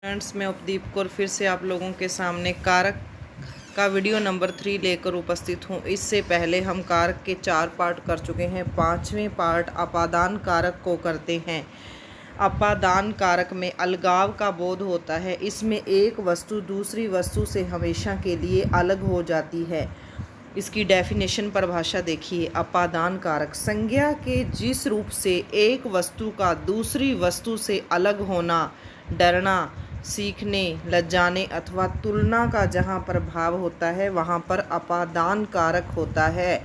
Friends, मैं उपदीप कौर फिर से आप लोगों के सामने कारक का वीडियो नंबर 3 लेकर उपस्थित हूँ। इससे पहले हम कारक के 4 पार्ट कर चुके हैं। 5वें पार्ट अपादान कारक को करते हैं। अपादान कारक में अलगाव का बोध होता है। इसमें एक वस्तु दूसरी वस्तु से हमेशा के लिए अलग हो जाती है। इसकी डेफिनेशन परिभाषा देखिए। अपादान कारक संज्ञा के जिस रूप से एक वस्तु का दूसरी वस्तु से अलग होना, डरना, सीखने, लजाने अथवा तुलना का जहाँ पर भाव होता है वहाँ पर अपादान कारक होता है।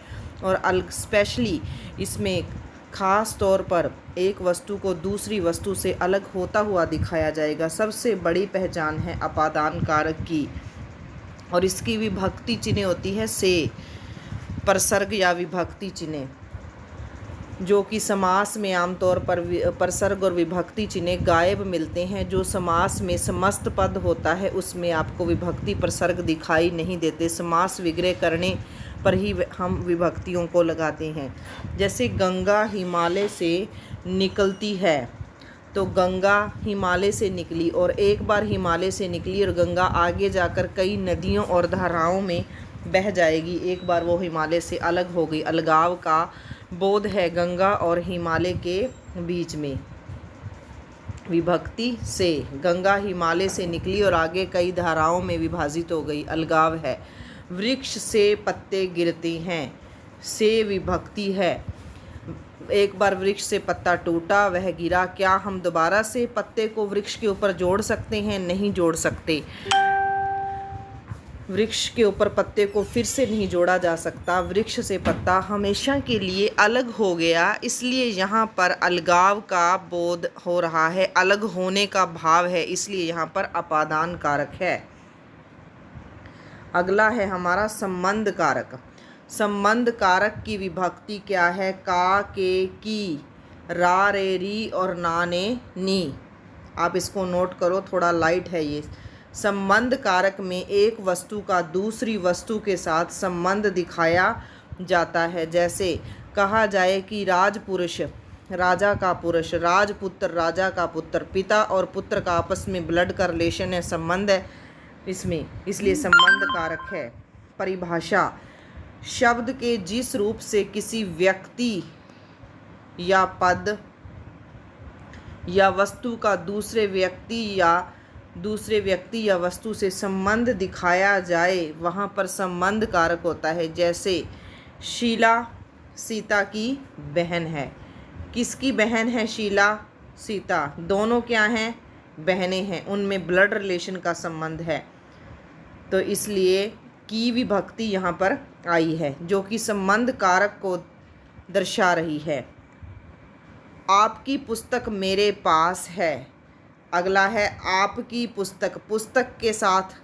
और स्पेशली इसमें खास तौर पर एक वस्तु को दूसरी वस्तु से अलग होता हुआ दिखाया जाएगा। सबसे बड़ी पहचान है अपादान कारक की। और इसकी विभक्ति चिन्ह होती है से, परसर्ग या विभक्ति चिन्ह, जो कि समास में आमतौर पर परसर्ग और विभक्ति चिन्ह गायब मिलते हैं। जो समास में समस्त पद होता है उसमें आपको विभक्ति परसर्ग दिखाई नहीं देते। समास विग्रह करने पर ही हम विभक्तियों को लगाते हैं। जैसे गंगा हिमालय से निकलती है, तो गंगा हिमालय से निकली और एक बार हिमालय से निकली और गंगा आगे जाकर कई नदियों और धाराओं में बह जाएगी। एक बार वो हिमालय से अलग हो गई। अलगाव का बोध है गंगा और हिमालय के बीच में। विभक्ति से, गंगा हिमालय से निकली और आगे कई धाराओं में विभाजित हो गई, अलगाव है। वृक्ष से पत्ते गिरते हैं, से विभक्ति है। एक बार वृक्ष से पत्ता टूटा, वह गिरा। क्या हम दोबारा से पत्ते को वृक्ष के ऊपर जोड़ सकते हैं? नहीं जोड़ सकते। वृक्ष के ऊपर पत्ते को फिर से नहीं जोड़ा जा सकता। वृक्ष से पत्ता हमेशा के लिए अलग हो गया, इसलिए यहाँ पर अलगाव का बोध हो रहा है, अलग होने का भाव है, इसलिए यहाँ पर अपादान कारक है। अगला है हमारा संबंध कारक। संबंध कारक की विभक्ति क्या है? का, के, की, रा, रे, री और ना, ने, नी। आप इसको नोट करो, थोड़ा लाइट है ये। संबंध कारक में एक वस्तु का दूसरी वस्तु के साथ संबंध दिखाया जाता है। जैसे कहा जाए कि राजपुरुष राजा का पुरुष, राजपुत्र राजा का पुत्र, पिता और पुत्र का आपस में ब्लड का रिलेशन है, संबंध है इसमें, इसलिए संबंध कारक है। परिभाषा: शब्द के जिस रूप से किसी व्यक्ति या पद या वस्तु का दूसरे व्यक्ति या वस्तु से संबंध दिखाया जाए वहाँ पर संबंध कारक होता है। जैसे शीला सीता की बहन है। किसकी बहन है शीला? सीता। दोनों क्या हैं? बहनें हैं। उनमें ब्लड रिलेशन का संबंध है, तो इसलिए की विभक्ति यहाँ पर आई है जो कि संबंध कारक को दर्शा रही है। आपकी पुस्तक मेरे पास है। अगला है आपकी पुस्तक। पुस्तक के साथ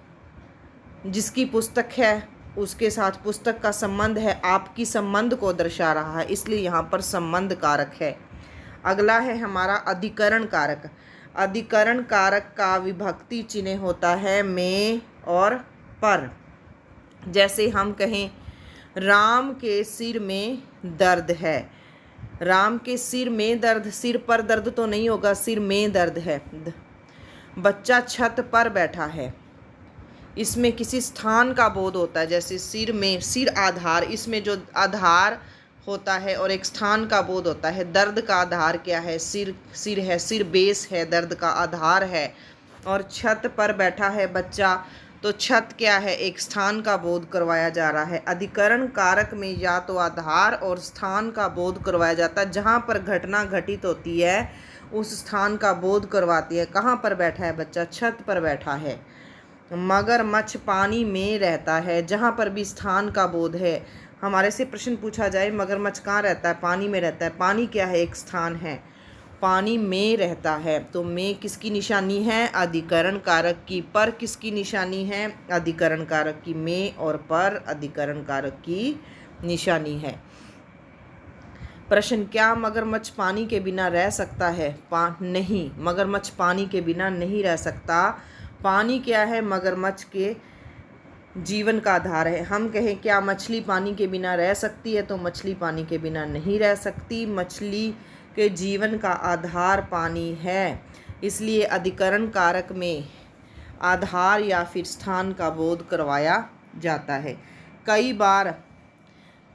जिसकी पुस्तक है उसके साथ पुस्तक का संबंध है, आपकी संबंध को दर्शा रहा है, इसलिए यहाँ पर संबंध कारक है। अगला है हमारा अधिकरण कारक। अधिकरण कारक का विभक्ति चिन्ह होता है में और पर। जैसे हम कहें राम के सिर में दर्द है। राम के सिर में दर्द, सिर पर दर्द तो नहीं होगा, सिर में दर्द है। बच्चा छत पर बैठा है। इसमें किसी स्थान का बोध होता है। जैसे सिर में, सिर आधार, इसमें जो आधार होता है और एक स्थान का बोध होता है। दर्द का आधार क्या है? सिर है, सिर बेस है, दर्द का आधार है। और छत पर बैठा है बच्चा, तो छत क्या है? एक स्थान का बोध करवाया जा रहा है। अधिकरण कारक में या तो आधार और स्थान का बोध करवाया जाता है। जहाँ पर घटना घटित होती है उस स्थान का बोध करवाती है। कहाँ पर बैठा है बच्चा? छत पर बैठा है। मगरमच्छ पानी में रहता है। जहाँ पर भी स्थान का बोध है। हमारे से प्रश्न पूछा जाए मगरमच्छ कहाँ रहता है? पानी में रहता है। पानी क्या है? एक स्थान है। पानी में रहता है, तो में किसकी निशानी है? अधिकरण कारक की। पर किसकी निशानी है? अधिकरण कारक की। में और पर अधिकरण कारक की निशानी है। प्रश्न: क्या मगरमच्छ पानी के बिना रह सकता है? नहीं, मगरमच्छ पानी के बिना नहीं रह सकता। पानी क्या है? मगरमच्छ के जीवन का आधार है। हम कहें क्या मछली पानी के बिना रह सकती है? तो मछली पानी के बिना नहीं रह सकती। मछली के जीवन का आधार पानी है, इसलिए अधिकरण कारक में आधार या फिर स्थान का बोध करवाया जाता है। कई बार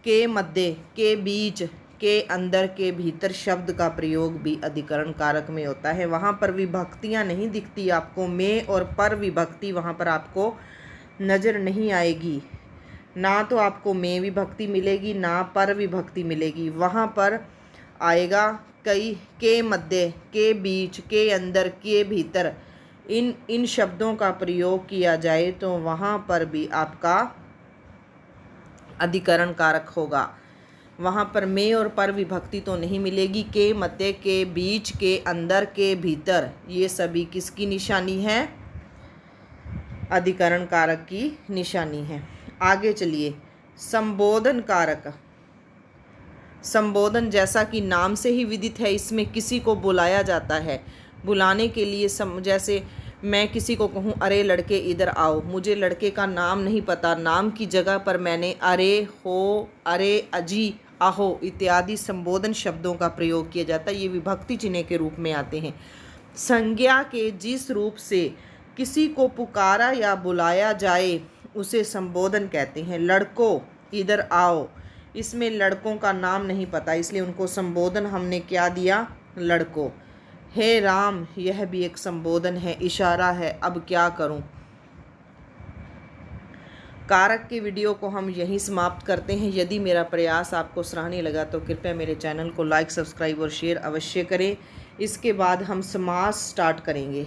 के मध्य, के बीच, के अंदर, के भीतर शब्द का प्रयोग भी अधिकरण कारक में होता है। वहाँ पर विभक्तियाँ नहीं दिखती आपको, में और पर विभक्ति वहाँ पर आपको नज़र नहीं आएगी। ना तो आपको में विभक्ति मिलेगी, ना पर विभक्ति मिलेगी। वहाँ पर आएगा कई, के मध्य, के बीच, के अंदर, के भीतर। इन शब्दों का प्रयोग किया जाए तो वहाँ पर भी आपका अधिकरण कारक होगा। वहाँ पर में और पर विभक्ति तो नहीं मिलेगी। के मध्य, के बीच, के अंदर, के भीतर, ये सभी किसकी निशानी है? अधिकरण कारक की निशानी है। आगे चलिए, संबोधन कारक। संबोधन जैसा कि नाम से ही विदित है, इसमें किसी को बुलाया जाता है। बुलाने के लिए जैसे मैं किसी को कहूँ अरे लड़के इधर आओ, मुझे लड़के का नाम नहीं पता, नाम की जगह पर मैंने अरे, हो, अरे, अजी, आहो इत्यादि संबोधन शब्दों का प्रयोग किया जाता है। ये विभक्ति चिन्ह के रूप में आते हैं। संज्ञा के जिस रूप से किसी को पुकारा या बुलाया जाए उसे संबोधन कहते हैं। लड़कों इधर आओ, इसमें लड़कों का नाम नहीं पता, इसलिए उनको संबोधन हमने क्या दिया? लड़कों। हे राम, यह भी एक संबोधन है, इशारा है, अब क्या करूं? कारक के वीडियो को हम यहीं समाप्त करते हैं। यदि मेरा प्रयास आपको सराहनीय लगा तो कृपया मेरे चैनल को लाइक, सब्सक्राइब और शेयर अवश्य करें। इसके बाद हम समास स्टार्ट करेंगे।